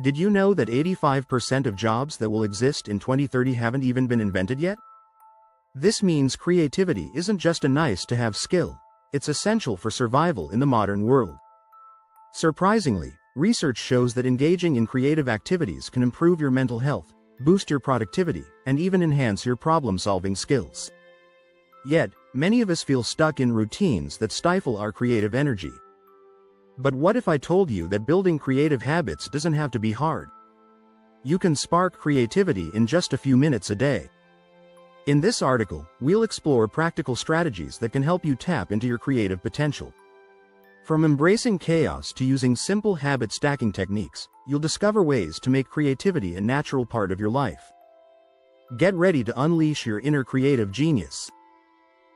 Did you know that 85% of jobs that will exist in 2030 haven't even been invented yet? This means creativity isn't just a nice-to-have skill, it's essential for survival in the modern world. Surprisingly, research shows that engaging in creative activities can improve your mental health, boost your productivity, and even enhance your problem-solving skills. Yet, many of us feel stuck in routines that stifle our creative energy. But what if I told you that building creative habits doesn't have to be hard? You can spark creativity in just a few minutes a day. In this article, we'll explore practical strategies that can help you tap into your creative potential. From embracing chaos to using simple habit stacking techniques, you'll discover ways to make creativity a natural part of your life. Get ready to unleash your inner creative genius.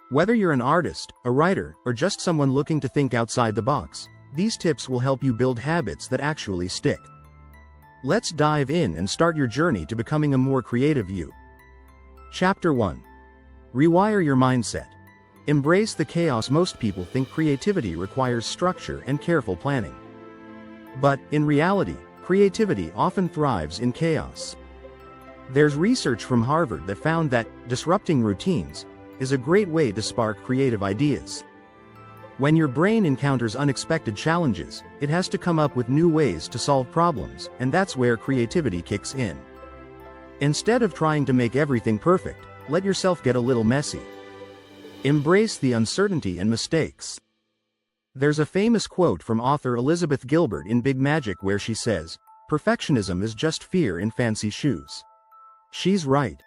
Whether you're an artist, a writer, or just someone looking to think outside the box, these tips will help you build habits that actually stick. Let's dive in and start your journey to becoming a more creative you. Chapter 1. Rewire your mindset. Embrace the chaos. Most people think creativity requires structure and careful planning. But, in reality, creativity often thrives in chaos. There's research from Harvard that found that disrupting routines is a great way to spark creative ideas. When your brain encounters unexpected challenges, it has to come up with new ways to solve problems, and that's where creativity kicks in. Instead of trying to make everything perfect, let yourself get a little messy. Embrace the uncertainty and mistakes. There's a famous quote from author Elizabeth Gilbert in Big Magic where she says, "Perfectionism is just fear in fancy shoes." She's right.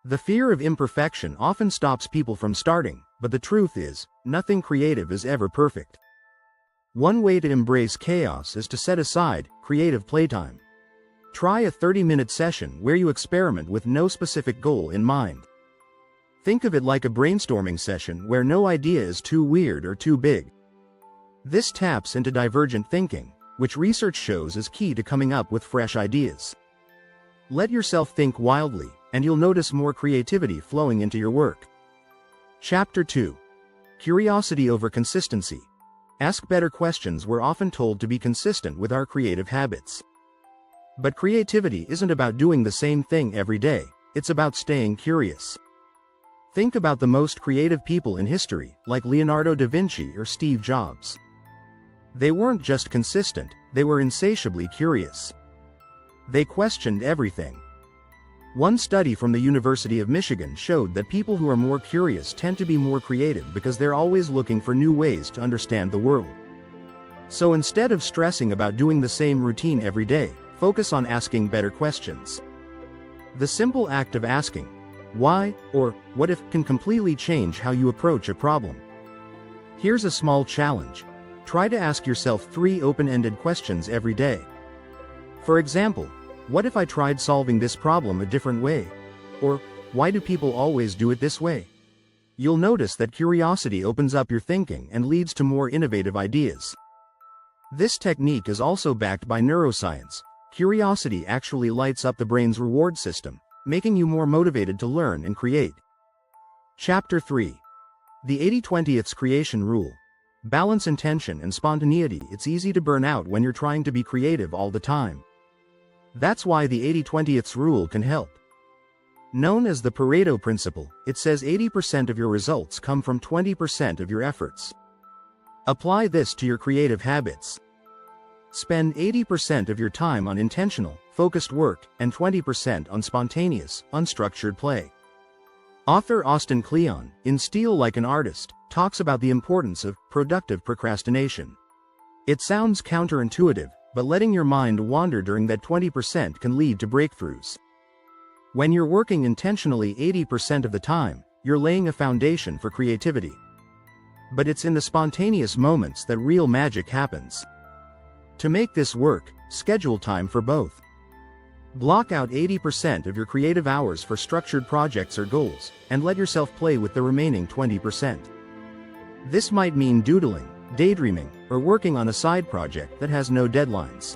The fear of imperfection often stops people from starting, but the truth is, nothing creative is ever perfect. One way to embrace chaos is to set aside creative playtime. Try a 30-minute session where you experiment with no specific goal in mind. Think of it like a brainstorming session where no idea is too weird or too big. This taps into divergent thinking, which research shows is key to coming up with fresh ideas. Let yourself think wildly, and you'll notice more creativity flowing into your work. Chapter 2. Curiosity over consistency. Ask better questions. We're often told to be consistent with our creative habits. But creativity isn't about doing the same thing every day, it's about staying curious. Think about the most creative people in history, like Leonardo da Vinci or Steve Jobs. They weren't just consistent, they were insatiably curious. They questioned everything. One study from the University of Michigan showed that people who are more curious tend to be more creative because they're always looking for new ways to understand the world. So instead of stressing about doing the same routine every day, focus on asking better questions. The simple act of asking, why, or what if, can completely change how you approach a problem. Here's a small challenge. Try to ask yourself 3 open-ended questions every day. For example, what if I tried solving this problem a different way? Or, why do people always do it this way? You'll notice that curiosity opens up your thinking and leads to more innovative ideas. This technique is also backed by neuroscience. Curiosity actually lights up the brain's reward system, making you more motivated to learn and create. Chapter 3. The 80-20 creation rule. Balance intention and spontaneity. It's easy to burn out when you're trying to be creative all the time. That's why the 80-20 rule can help. Known as the Pareto principle, it says 80% of your results come from 20% of your efforts. Apply this to your creative habits. Spend 80% of your time on intentional, focused work, and 20% on spontaneous, unstructured play. Author Austin Kleon, in Steal Like an Artist, talks about the importance of productive procrastination. It sounds counterintuitive, but letting your mind wander during that 20% can lead to breakthroughs. When you're working intentionally 80% of the time, you're laying a foundation for creativity. But it's in the spontaneous moments that real magic happens. To make this work, schedule time for both. Block out 80% of your creative hours for structured projects or goals, and let yourself play with the remaining 20%. This might mean doodling, daydreaming, or working on a side project that has no deadlines.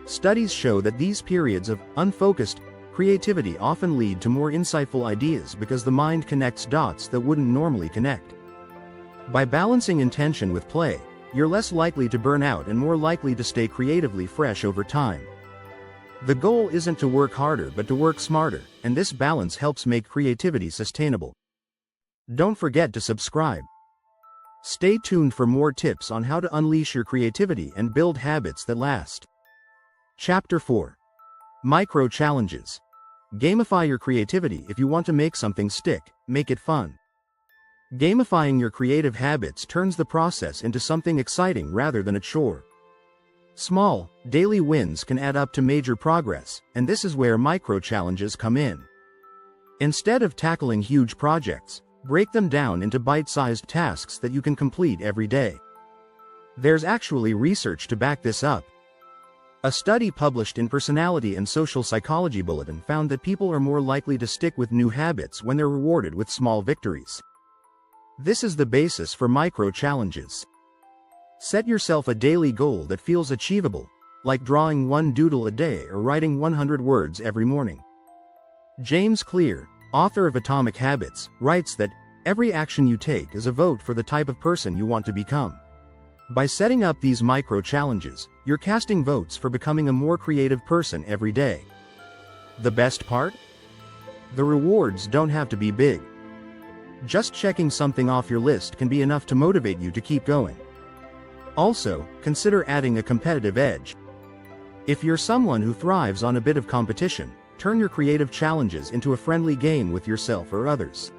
Studies show that these periods of unfocused creativity often lead to more insightful ideas because the mind connects dots that wouldn't normally connect. By balancing intention with play, you're less likely to burn out and more likely to stay creatively fresh over time, The goal isn't to work harder but to work smarter, and this balance helps make creativity sustainable. Don't forget to subscribe. Stay tuned for more tips on how to unleash your creativity and build habits that last. Chapter 4. Micro Challenges. Gamify your creativity. If you want to make something stick, make it fun. Gamifying your creative habits turns the process into something exciting rather than a chore. Small, daily wins can add up to major progress, and this is where micro-challenges come in. Instead of tackling huge projects, break them down into bite-sized tasks that you can complete every day. There's actually research to back this up. A study published in Personality and Social Psychology Bulletin found that people are more likely to stick with new habits when they're rewarded with small victories. This is the basis for micro-challenges. Set yourself a daily goal that feels achievable, like drawing one doodle a day or writing 100 words every morning. James Clear, author of Atomic Habits, writes that every action you take is a vote for the type of person you want to become. By setting up these micro-challenges, you're casting votes for becoming a more creative person every day. The best part? The rewards don't have to be big. Just checking something off your list can be enough to motivate you to keep going. Also, consider adding a competitive edge. If you're someone who thrives on a bit of competition, turn your creative challenges into a friendly game with yourself or others.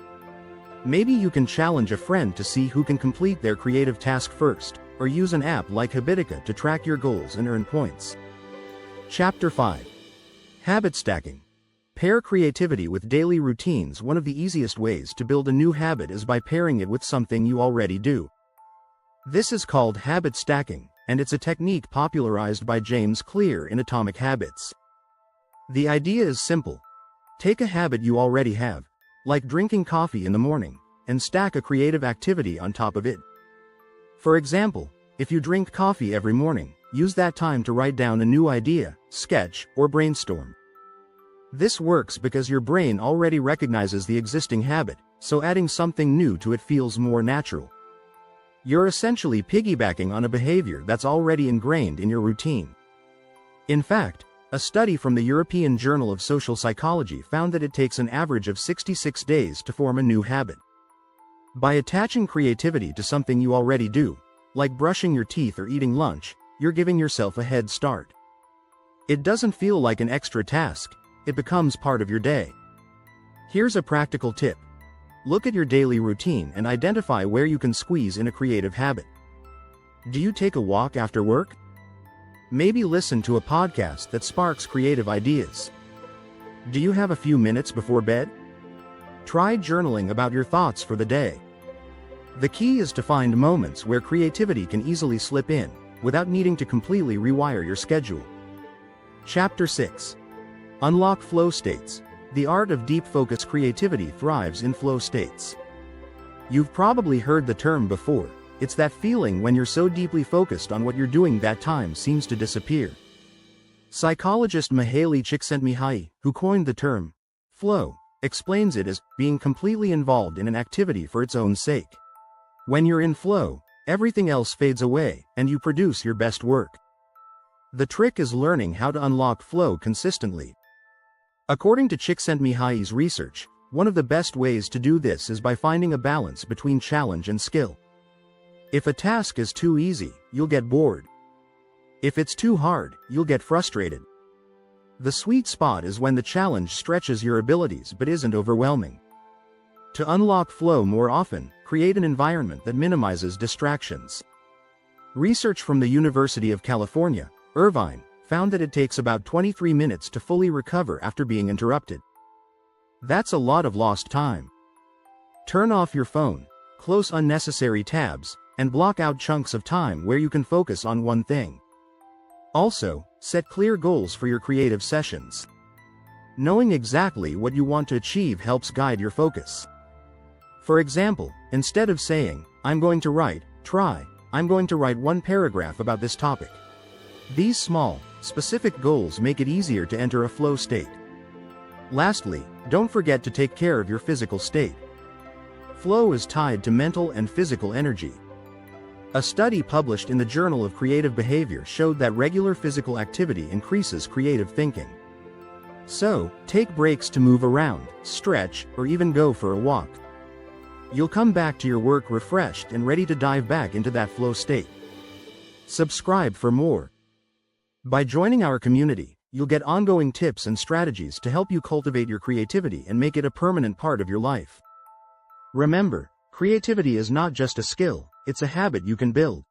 Maybe you can challenge a friend to see who can complete their creative task first, or use an app like Habitica to track your goals and earn points. Chapter 5. Habit Stacking. Pair creativity with daily routines. One of the easiest ways to build a new habit is by pairing it with something you already do. This is called habit stacking, and it's a technique popularized by James Clear in Atomic Habits. The idea is simple. Take a habit you already have, like drinking coffee in the morning, and stack a creative activity on top of it. For example, if you drink coffee every morning, use that time to write down a new idea, sketch, or brainstorm. This works because your brain already recognizes the existing habit, so adding something new to it feels more natural. You're essentially piggybacking on a behavior that's already ingrained in your routine. In fact, a study from the European Journal of Social Psychology found that it takes an average of 66 days to form a new habit. By attaching creativity to something you already do, like brushing your teeth or eating lunch, you're giving yourself a head start. It doesn't feel like an extra task, it becomes part of your day. Here's a practical tip. Look at your daily routine and identify where you can squeeze in a creative habit. Do you take a walk after work? Maybe listen to a podcast that sparks creative ideas. Do you have a few minutes before bed? Try journaling about your thoughts for the day. The key is to find moments where creativity can easily slip in, without needing to completely rewire your schedule. Chapter 6. Unlock flow states. The art of deep focus. Creativity thrives in flow states. You've probably heard the term before. It's that feeling when you're so deeply focused on what you're doing that time seems to disappear. Psychologist Mihaly Csikszentmihalyi, who coined the term flow, explains it as being completely involved in an activity for its own sake. When you're in flow, everything else fades away, and you produce your best work. The trick is learning how to unlock flow consistently. According to Csikszentmihalyi's research, one of the best ways to do this is by finding a balance between challenge and skill. If a task is too easy, you'll get bored. If it's too hard, you'll get frustrated. The sweet spot is when the challenge stretches your abilities but isn't overwhelming. To unlock flow more often, create an environment that minimizes distractions. Research from the University of California, Irvine, found that it takes about 23 minutes to fully recover after being interrupted. That's a lot of lost time. Turn off your phone, close unnecessary tabs, and block out chunks of time where you can focus on one thing. Also, set clear goals for your creative sessions. Knowing exactly what you want to achieve helps guide your focus. For example, instead of saying, "I'm going to write," try, "I'm going to write one paragraph about this topic." These small, specific goals make it easier to enter a flow state. Lastly, don't forget to take care of your physical state. Flow is tied to mental and physical energy. A study published in the Journal of Creative Behavior showed that regular physical activity increases creative thinking. So, take breaks to move around, stretch, or even go for a walk. You'll come back to your work refreshed and ready to dive back into that flow state. Subscribe for more. By joining our community, you'll get ongoing tips and strategies to help you cultivate your creativity and make it a permanent part of your life. Remember, creativity is not just a skill, it's a habit you can build.